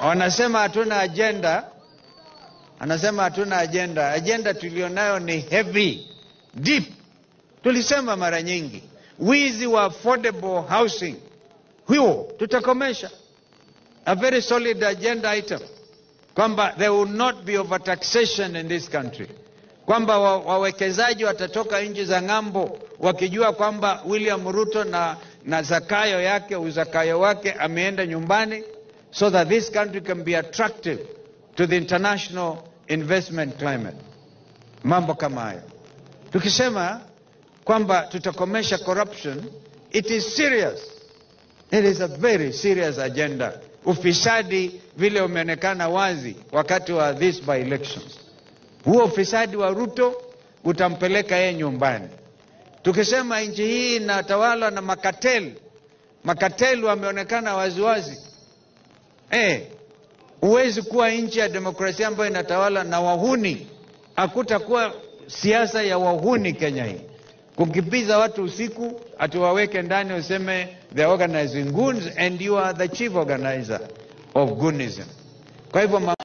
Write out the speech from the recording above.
Wanasema hatuna agenda. Anasema hatuna agenda. Agenda tulionayo ni heavy, deep. Tulisema mara nyingi, wizi wa affordable housing, huo tutakomesha. A very solid agenda item. Kwamba there will not be overtaxation in this country. Kwamba wawekezaji watatoka nchi za ng'ambo wakijua kwamba William Ruto na zakayo yake, uzakayo wake ameenda nyumbani, so that this country can be attractive to the international investment climate. Mambo kama hayo. Tukisema kwamba tutakomesha corruption, it is serious. It is a very serious agenda. Ufisadi vile umeonekana wazi wakati wa these by elections. Huo ufisadi wa Ruto utampeleka yeye nyumbani. Tukisema nchi hii inatawala na makateli wameonekana waziwazi. Huwezi kuwa nchi ya demokrasia ambayo inatawala na wahuni. Hakutakuwa siasa ya wahuni Kenya hii. Kukipiza watu usiku, atuwaweke ndani useme they are organizing goons and you are the chief organizer of goonism. Kwa hivyo